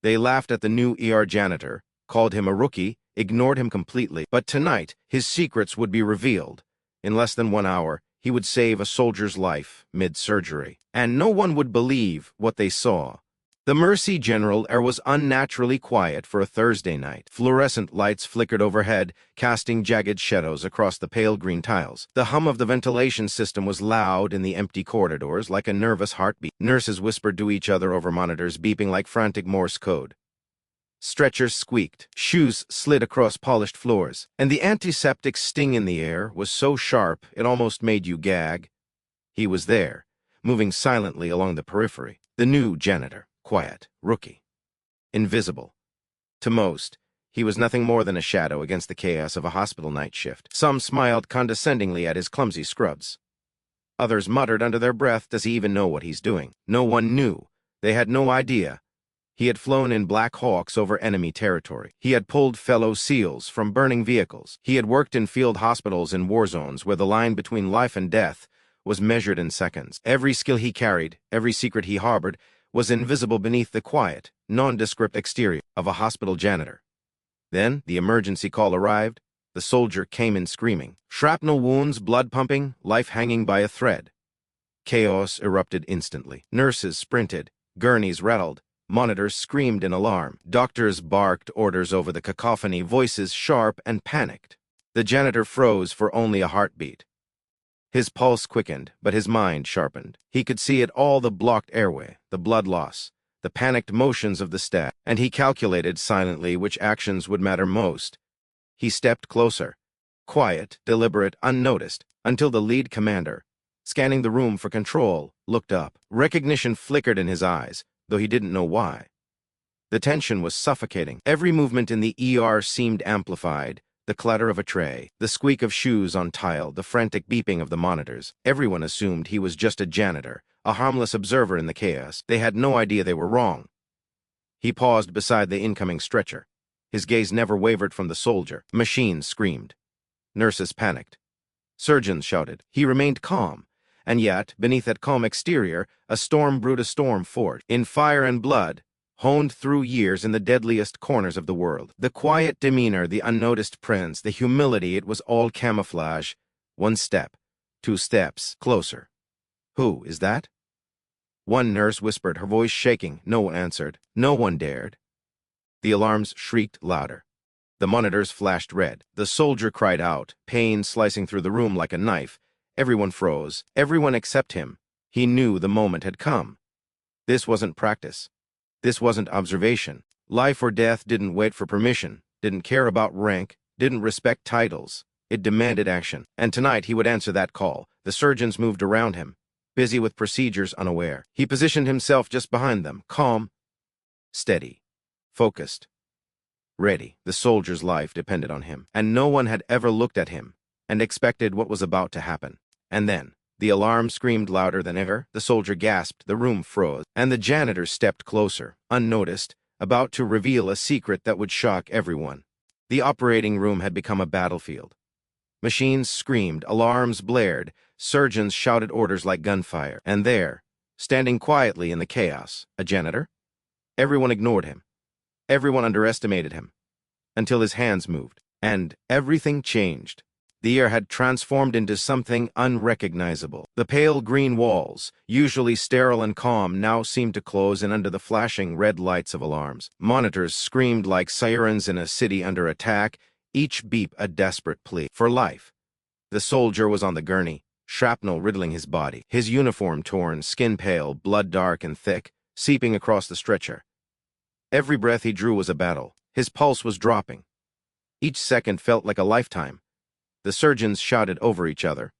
They laughed at the new ER janitor, called him a rookie, ignored him completely. But tonight, his secrets would be revealed. In less than 1 hour, he would save a soldier's life mid-surgery. And no one would believe what they saw. The Mercy General Air was unnaturally quiet for a Thursday night. Fluorescent lights flickered overhead, casting jagged shadows across the pale green tiles. The hum of the ventilation system was loud in the empty corridors, like a nervous heartbeat. Nurses whispered to each other over monitors, beeping like frantic Morse code. Stretchers squeaked, shoes slid across polished floors, and the antiseptic sting in the air was so sharp it almost made you gag. He was there, moving silently along the periphery. The new janitor. Quiet, rookie, invisible. To most, he was nothing more than a shadow against the chaos of a hospital night shift. Some smiled condescendingly at his clumsy scrubs. Others muttered under their breath, "Does he even know what he's doing?" No one knew. They had no idea. He had flown in Black Hawks over enemy territory. He had pulled fellow SEALs from burning vehicles. He had worked in field hospitals in war zones where the line between life and death was measured in seconds. Every skill he carried, every secret he harbored, was invisible beneath the quiet, nondescript exterior of a hospital janitor. Then the emergency call arrived. The soldier came in screaming. Shrapnel wounds, blood pumping, life hanging by a thread. Chaos erupted instantly. Nurses sprinted, gurneys rattled, monitors screamed in alarm. Doctors barked orders over the cacophony, voices sharp and panicked. The janitor froze for only a heartbeat. His pulse quickened, but his mind sharpened. He could see it all: the blocked airway, the blood loss, the panicked motions of the staff, and he calculated silently which actions would matter most. He stepped closer, quiet, deliberate, unnoticed, until the lead commander, scanning the room for control, looked up. Recognition flickered in his eyes, though he didn't know why. The tension was suffocating. Every movement in the ER seemed amplified. The clatter of a tray, the squeak of shoes on tile, the frantic beeping of the monitors. Everyone assumed he was just a janitor, a harmless observer in the chaos. They had no idea they were wrong. He paused beside the incoming stretcher. His gaze never wavered from the soldier. Machines screamed. Nurses panicked. Surgeons shouted. He remained calm. And yet, beneath that calm exterior, a storm brewed, a storm forged. In fire and blood, honed through years in the deadliest corners of the world. The quiet demeanor, the unnoticed presence, the humility, it was all camouflage. 1 step, 2 steps, closer. "Who is that?" One nurse whispered, her voice shaking. No one answered. No one dared. The alarms shrieked louder. The monitors flashed red. The soldier cried out, pain slicing through the room like a knife. Everyone froze, everyone except him. He knew the moment had come. This wasn't practice. This wasn't observation. Life or death didn't wait for permission, didn't care about rank, didn't respect titles. It demanded action. And tonight he would answer that call. The surgeons moved around him, busy with procedures, unaware. He positioned himself just behind them, calm, steady, focused, ready. The soldier's life depended on him, and no one had ever looked at him and expected what was about to happen. And then the alarm screamed louder than ever. The soldier gasped, the room froze, and the janitor stepped closer, unnoticed, about to reveal a secret that would shock everyone. The operating room had become a battlefield. Machines screamed, alarms blared, surgeons shouted orders like gunfire. And there, standing quietly in the chaos, a janitor? Everyone ignored him. Everyone underestimated him. Until his hands moved, and everything changed. The air had transformed into something unrecognizable. The pale green walls, usually sterile and calm, now seemed to close in under the flashing red lights of alarms. Monitors screamed like sirens in a city under attack, each beep a desperate plea for life. The soldier was on the gurney, shrapnel riddling his body, his uniform torn, skin pale, blood dark and thick, seeping across the stretcher. Every breath he drew was a battle. His pulse was dropping. Each second felt like a lifetime. The surgeons shouted over each other.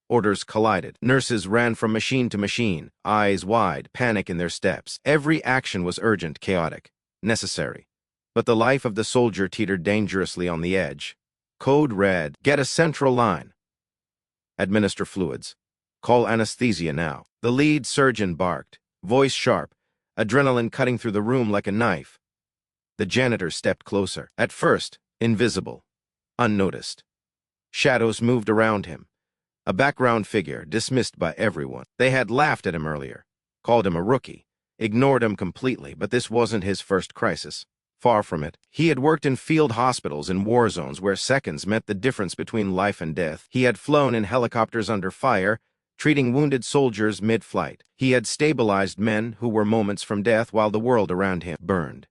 Orders collided. Nurses ran from machine to machine, eyes wide, panic in their steps. Every action was urgent, chaotic, necessary. But the life of the soldier teetered dangerously on the edge. Code red. Get a central line. Administer fluids. Call anesthesia now. The lead surgeon barked, voice sharp, adrenaline cutting through the room like a knife. The janitor stepped closer. At first, invisible, unnoticed. Shadows moved around him. A background figure, dismissed by everyone. They had laughed at him earlier, called him a rookie, ignored him completely, but this wasn't his first crisis. Far from it. He had worked in field hospitals in war zones where seconds meant the difference between life and death. He had flown in helicopters under fire, treating wounded soldiers mid-flight. He had stabilized men who were moments from death while the world around him burned.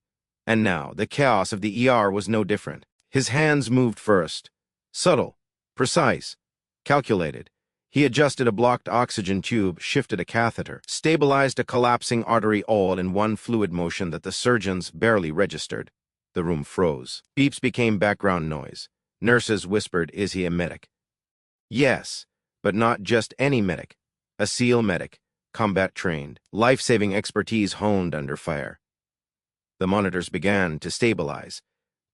And now, the chaos of the ER was no different. His hands moved first. Subtle, precise, calculated. He adjusted a blocked oxygen tube, shifted a catheter, stabilized a collapsing artery, all in one fluid motion that the surgeons barely registered. The room froze. Beeps became background noise. Nurses whispered, "Is he a medic?" Yes, but not just any medic. A SEAL medic, combat-trained, life-saving expertise honed under fire. The monitors began to stabilize.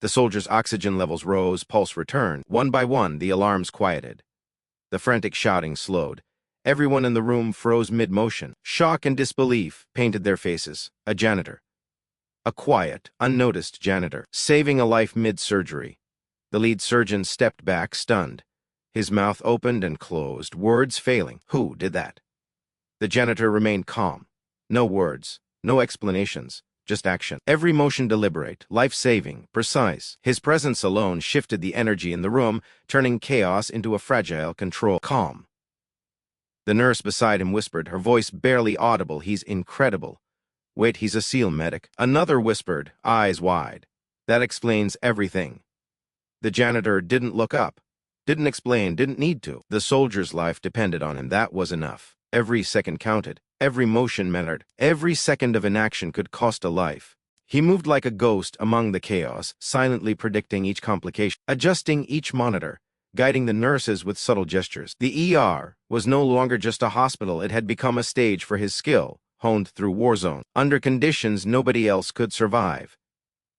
The soldiers' oxygen levels rose, pulse returned. One by one, the alarms quieted. The frantic shouting slowed. Everyone in the room froze mid-motion. Shock and disbelief painted their faces. A janitor. A quiet, unnoticed janitor, saving a life mid-surgery. The lead surgeon stepped back, stunned. His mouth opened and closed, words failing. Who did that? The janitor remained calm. No words, no explanations, just action. Every motion deliberate, life-saving, precise. His presence alone shifted the energy in the room, turning chaos into a fragile control. Calm. The nurse beside him whispered, her voice barely audible, "He's incredible." "Wait, he's a SEAL medic." Another whispered, eyes wide. "That explains everything." The janitor didn't look up, didn't explain, didn't need to. The soldier's life depended on him. That was enough. Every second counted. Every motion mattered. Every second of inaction could cost a life. He moved like a ghost among the chaos, silently predicting each complication, adjusting each monitor, guiding the nurses with subtle gestures. The ER was no longer just a hospital. It had become a stage for his skill, honed through war zone, under conditions nobody else could survive.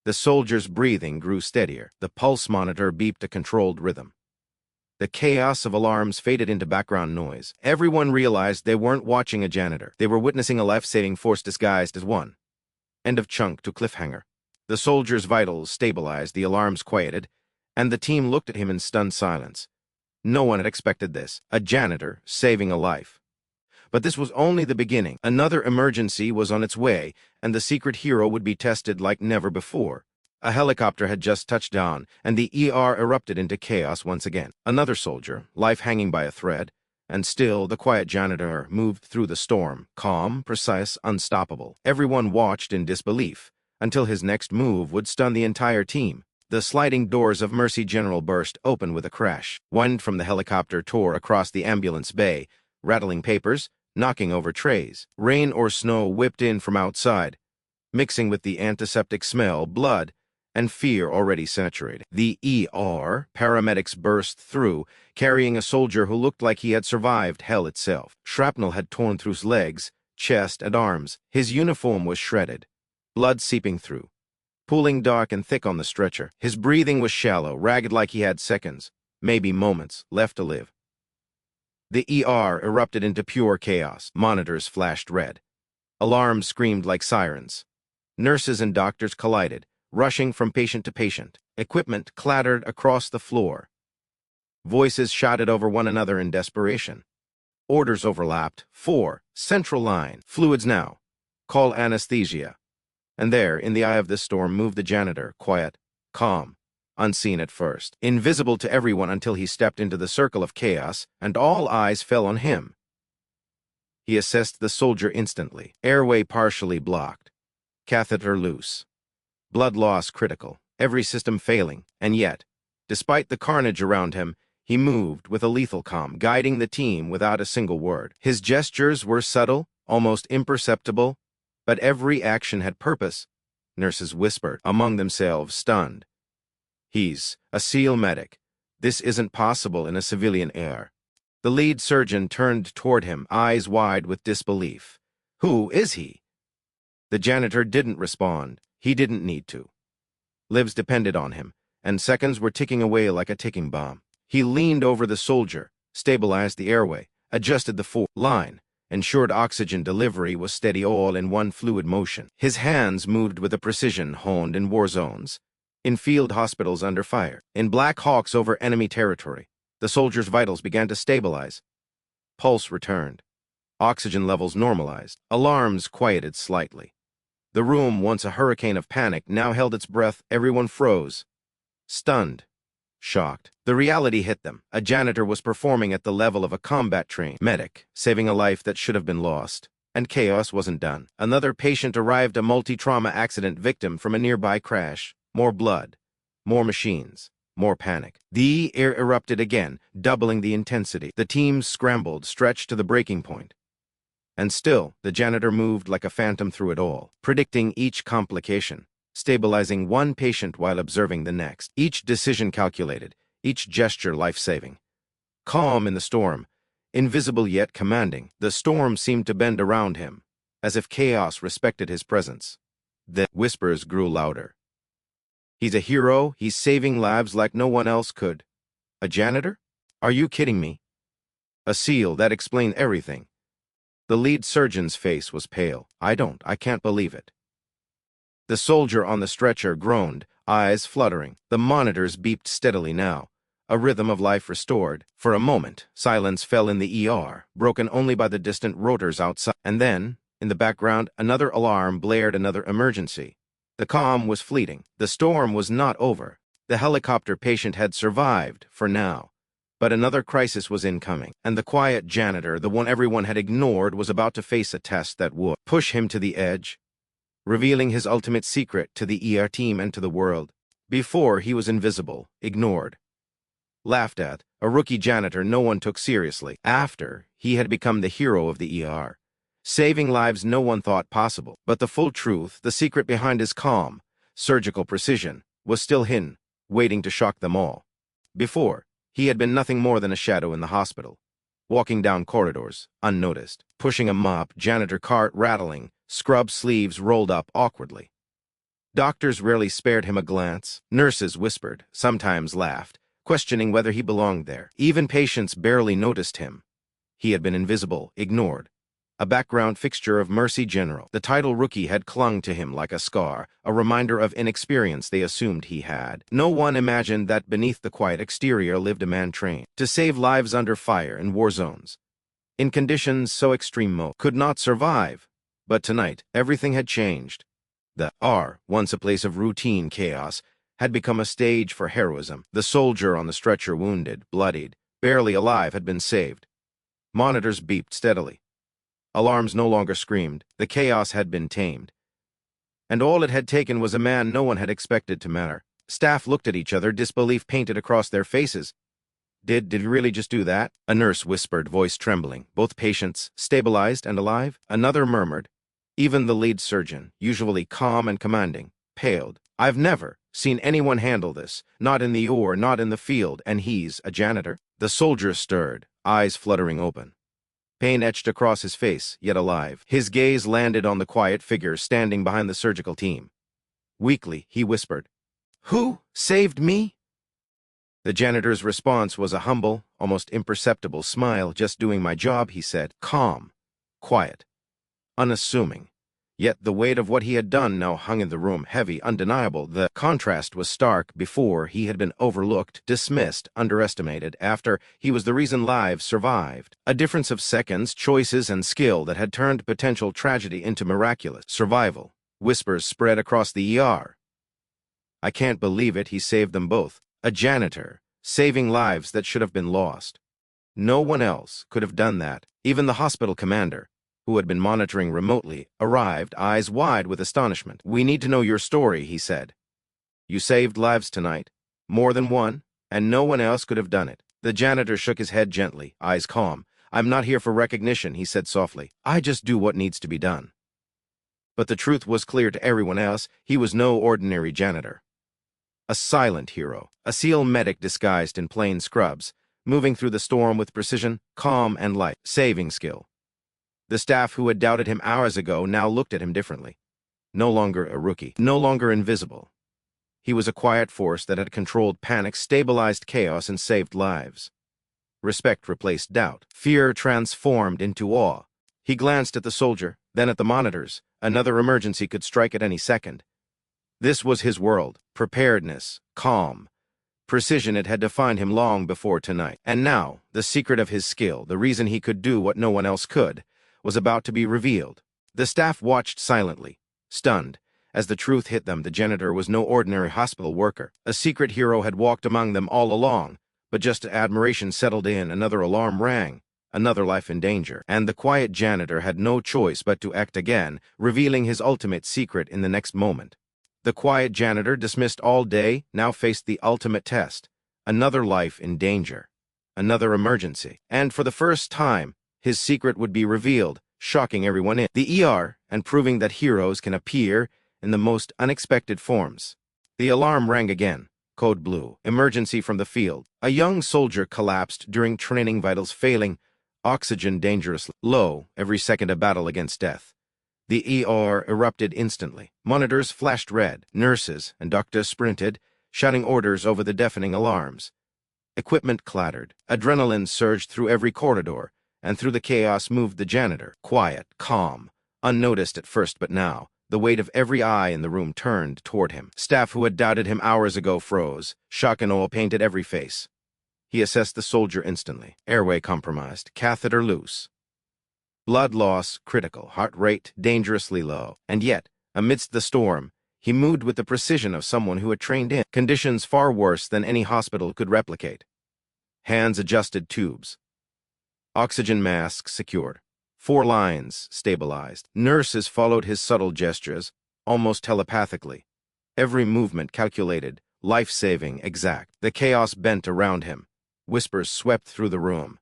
The soldier's breathing grew steadier. The pulse monitor beeped a controlled rhythm. The chaos of alarms faded into background noise. Everyone realized they weren't watching a janitor. They were witnessing a life-saving force disguised as one. End of chunk to cliffhanger. The soldier's vitals stabilized, the alarms quieted, and the team looked at him in stunned silence. No one had expected this. A janitor saving a life. But this was only the beginning. Another emergency was on its way, and the secret hero would be tested like never before. A helicopter had just touched down, and the ER erupted into chaos once again. Another soldier, life hanging by a thread, and still the quiet janitor moved through the storm, calm, precise, unstoppable. Everyone watched in disbelief, until his next move would stun the entire team. The sliding doors of Mercy General burst open with a crash. Wind from the helicopter tore across the ambulance bay, rattling papers, knocking over trays. Rain or snow whipped in from outside, mixing with the antiseptic smell, blood, and fear already saturated. The ER paramedics burst through, carrying a soldier who looked like he had survived hell itself. Shrapnel had torn through his legs, chest, and arms. His uniform was shredded, blood seeping through, pooling dark and thick on the stretcher. His breathing was shallow, ragged, like he had seconds, maybe moments, left to live. The ER erupted into pure chaos. Monitors flashed red. Alarms screamed like sirens. Nurses and doctors collided, rushing from patient to patient. Equipment clattered across the floor. Voices shouted over one another in desperation. Orders overlapped. 4. Central line. Fluids now. Call anesthesia. And there, in the eye of the storm, moved the janitor, quiet, calm, unseen at first, invisible to everyone until he stepped into the circle of chaos, and all eyes fell on him. He assessed the soldier instantly. Airway partially blocked. Catheter loose. Blood loss critical. Every system failing. And yet, despite the carnage around him, he moved with a lethal calm, guiding the team without a single word. His gestures were subtle, almost imperceptible, but every action had purpose. Nurses whispered among themselves, stunned. "He's a SEAL medic. This isn't possible in a civilian ER." The lead surgeon turned toward him, eyes wide with disbelief. "Who is he?" The janitor didn't respond. He didn't need to. Lives depended on him, and seconds were ticking away like a ticking bomb. He leaned over the soldier, stabilized the airway, adjusted the line, ensured oxygen delivery was steady, all in one fluid motion. His hands moved with a precision honed in war zones, in field hospitals under fire, in Black Hawks over enemy territory. The soldier's vitals began to stabilize. Pulse returned. Oxygen levels normalized. Alarms quieted slightly. The room, once a hurricane of panic, now held its breath. Everyone froze. Stunned. Shocked. The reality hit them. A janitor was performing at the level of a combat-trained medic, saving a life that should have been lost. And chaos wasn't done. Another patient arrived, a multi-trauma accident victim from a nearby crash. More blood. More machines. More panic. The air erupted again, doubling the intensity. The teams scrambled, stretched to the breaking point. And still, the janitor moved like a phantom through it all, predicting each complication, stabilizing one patient while observing the next. Each decision calculated, each gesture life-saving. Calm in the storm, invisible yet commanding, the storm seemed to bend around him, as if chaos respected his presence. The whispers grew louder. He's a hero, he's saving lives like no one else could. A janitor? Are you kidding me? A seal that explained everything. The lead surgeon's face was pale. I can't believe it. The soldier on the stretcher groaned, eyes fluttering. The monitors beeped steadily now, a rhythm of life restored. For a moment, silence fell in the ER, broken only by the distant rotors outside. And then, in the background, another alarm blared, another emergency. The calm was fleeting. The storm was not over. The helicopter patient had survived, for now. But another crisis was incoming, and the quiet janitor, the one everyone had ignored, was about to face a test that would push him to the edge, revealing his ultimate secret to the ER team and to the world. Before, he was invisible, ignored, laughed at, a rookie janitor no one took seriously. After, he had become the hero of the ER, saving lives no one thought possible. But the full truth, the secret behind his calm, surgical precision, was still hidden, waiting to shock them all. Before, he had been nothing more than a shadow in the hospital, walking down corridors, unnoticed, pushing a mop, janitor cart rattling, scrub sleeves rolled up awkwardly. Doctors rarely spared him a glance. Nurses whispered, sometimes laughed, questioning whether he belonged there. Even patients barely noticed him. He had been invisible, ignored, a background fixture of Mercy General. The title rookie had clung to him like a scar, a reminder of inexperience they assumed he had. No one imagined that beneath the quiet exterior lived a man trained to save lives under fire in war zones. In conditions so extreme Mo could not survive. But tonight, everything had changed. The ER, once a place of routine chaos, had become a stage for heroism. The soldier on the stretcher, wounded, bloodied, barely alive, had been saved. Monitors beeped steadily. Alarms no longer screamed. The chaos had been tamed. And all it had taken was a man no one had expected to matter. Staff looked at each other, disbelief painted across their faces. Did he really just do that? A nurse whispered, voice trembling. Both patients, stabilized and alive? Another murmured. Even the lead surgeon, usually calm and commanding, paled. I've never seen anyone handle this, not in the ER, not in the field, and he's a janitor. The soldier stirred, eyes fluttering open. Pain etched across his face, yet alive. His gaze landed on the quiet figure standing behind the surgical team. Weakly, he whispered, "Who saved me?" The janitor's response was a humble, almost imperceptible smile. "Just doing my job," he said, calm, quiet, unassuming. Yet the weight of what he had done now hung in the room, heavy, undeniable. The contrast was stark. Before, he had been overlooked, dismissed, underestimated. After, he was the reason lives survived. A difference of seconds, choices, and skill that had turned potential tragedy into miraculous survival. Whispers spread across the ER. "I can't believe it, he saved them both. A janitor, saving lives that should have been lost. No one else could have done that." Even the hospital commander, who had been monitoring remotely, arrived, eyes wide with astonishment. "We need to know your story," he said. "You saved lives tonight. More than one, and no one else could have done it." The janitor shook his head gently, eyes calm. "I'm not here for recognition," he said softly. "I just do what needs to be done." But the truth was clear to everyone else. He was no ordinary janitor. A silent hero, a SEAL medic disguised in plain scrubs, moving through the storm with precision, calm, and light, saving skill. The staff who had doubted him hours ago now looked at him differently. No longer a rookie, no longer invisible. He was a quiet force that had controlled panic, stabilized chaos, and saved lives. Respect replaced doubt. Fear transformed into awe. He glanced at the soldier, then at the monitors. Another emergency could strike at any second. This was his world. Preparedness, calm, precision. It had defined him long before tonight. And now, the secret of his skill, the reason he could do what no one else could, was about to be revealed. The staff watched silently, stunned. As the truth hit them, the janitor was no ordinary hospital worker. A secret hero had walked among them all along, but just as admiration settled in, another alarm rang. Another life in danger, and the quiet janitor had no choice but to act again, revealing his ultimate secret in the next moment. The quiet janitor, dismissed all day, now faced the ultimate test. Another life in danger. Another emergency. And for the first time, his secret would be revealed, shocking everyone in the ER and proving that heroes can appear in the most unexpected forms. The alarm rang again. Code blue. Emergency from the field. A young soldier collapsed during training, vitals failing, oxygen dangerously low, every second a battle against death. The ER erupted instantly. Monitors flashed red. Nurses and doctors sprinted, shouting orders over the deafening alarms. Equipment clattered. Adrenaline surged through every corridor, and through the chaos moved the janitor, quiet, calm, unnoticed at first, but now, the weight of every eye in the room turned toward him. Staff who had doubted him hours ago froze. Shock and awe painted every face. He assessed the soldier instantly. Airway compromised, catheter loose. Blood loss critical, heart rate dangerously low. And yet, amidst the storm, he moved with the precision of someone who had trained in conditions far worse than any hospital could replicate. Hands adjusted tubes. Oxygen masks secured. 4 lines stabilized. Nurses followed his subtle gestures, almost telepathically. Every movement calculated, life-saving, exact. The chaos bent around him. Whispers swept through the room.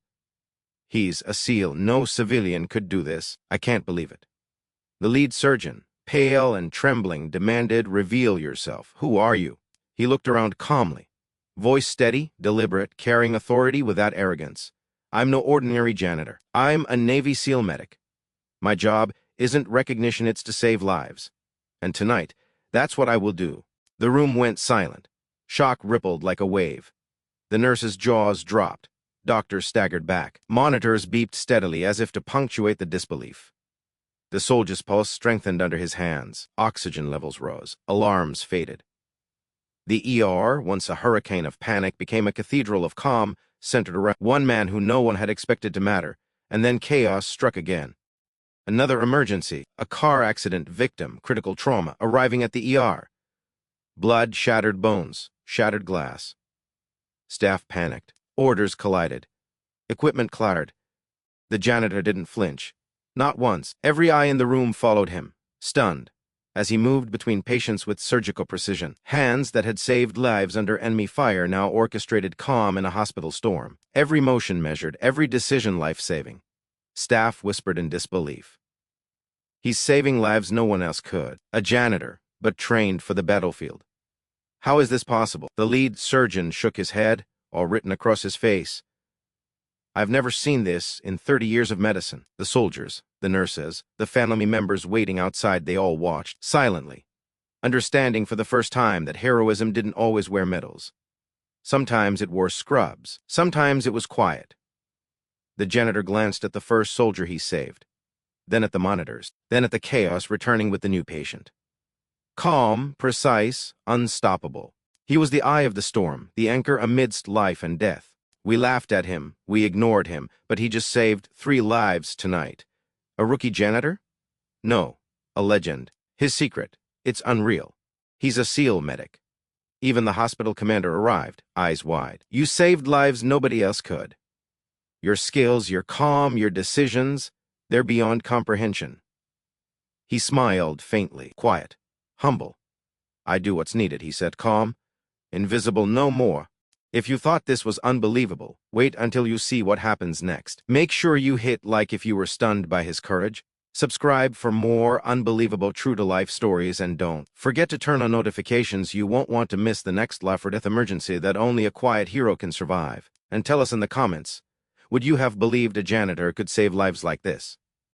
He's a SEAL. No civilian could do this. I can't believe it. The lead surgeon, pale and trembling, demanded, "Reveal yourself. Who are you?" He looked around calmly. Voice steady, deliberate, carrying authority without arrogance. "I'm no ordinary janitor. I'm a Navy SEAL medic. My job isn't recognition, it's to save lives. And tonight, that's what I will do." The room went silent. Shock rippled like a wave. The nurses' jaws dropped. Doctors staggered back. Monitors beeped steadily as if to punctuate the disbelief. The soldier's pulse strengthened under his hands. Oxygen levels rose. Alarms faded. The ER, once a hurricane of panic, became a cathedral of calm, centered around one man who no one had expected to matter, and then chaos struck again. Another emergency, a car accident victim, critical trauma, arriving at the ER. Blood, shattered bones, shattered glass. Staff panicked. Orders collided. Equipment clattered. The janitor didn't flinch. Not once. Every eye in the room followed him, stunned, as he moved between patients with surgical precision. Hands that had saved lives under enemy fire now orchestrated calm in a hospital storm. Every motion measured, every decision life-saving. Staff whispered in disbelief. He's saving lives no one else could. A janitor, but trained for the battlefield. How is this possible? The lead surgeon shook his head, all written across his face. I've never seen this in 30 years of medicine. The soldiers, the nurses, the family members waiting outside, they all watched, silently, understanding for the first time that heroism didn't always wear medals. Sometimes it wore scrubs. Sometimes it was quiet. The janitor glanced at the first soldier he saved, then at the monitors, then at the chaos returning with the new patient. Calm, precise, unstoppable. He was the eye of the storm, the anchor amidst life and death. We laughed at him, we ignored him, but he just saved 3 lives tonight. A rookie janitor? No, a legend. His secret, it's unreal. He's a SEAL medic. Even the hospital commander arrived, eyes wide. You saved lives nobody else could. Your skills, your calm, your decisions, they're beyond comprehension. He smiled faintly, quiet, humble. I do what's needed, he said, calm. Invisible no more. If you thought this was unbelievable, wait until you see what happens next. Make sure you hit like if you were stunned by his courage. Subscribe for more unbelievable true-to-life stories, and don't forget to turn on notifications. You won't want to miss the next life or death emergency that only a quiet hero can survive. And tell us in the comments, would you have believed a janitor could save lives like this?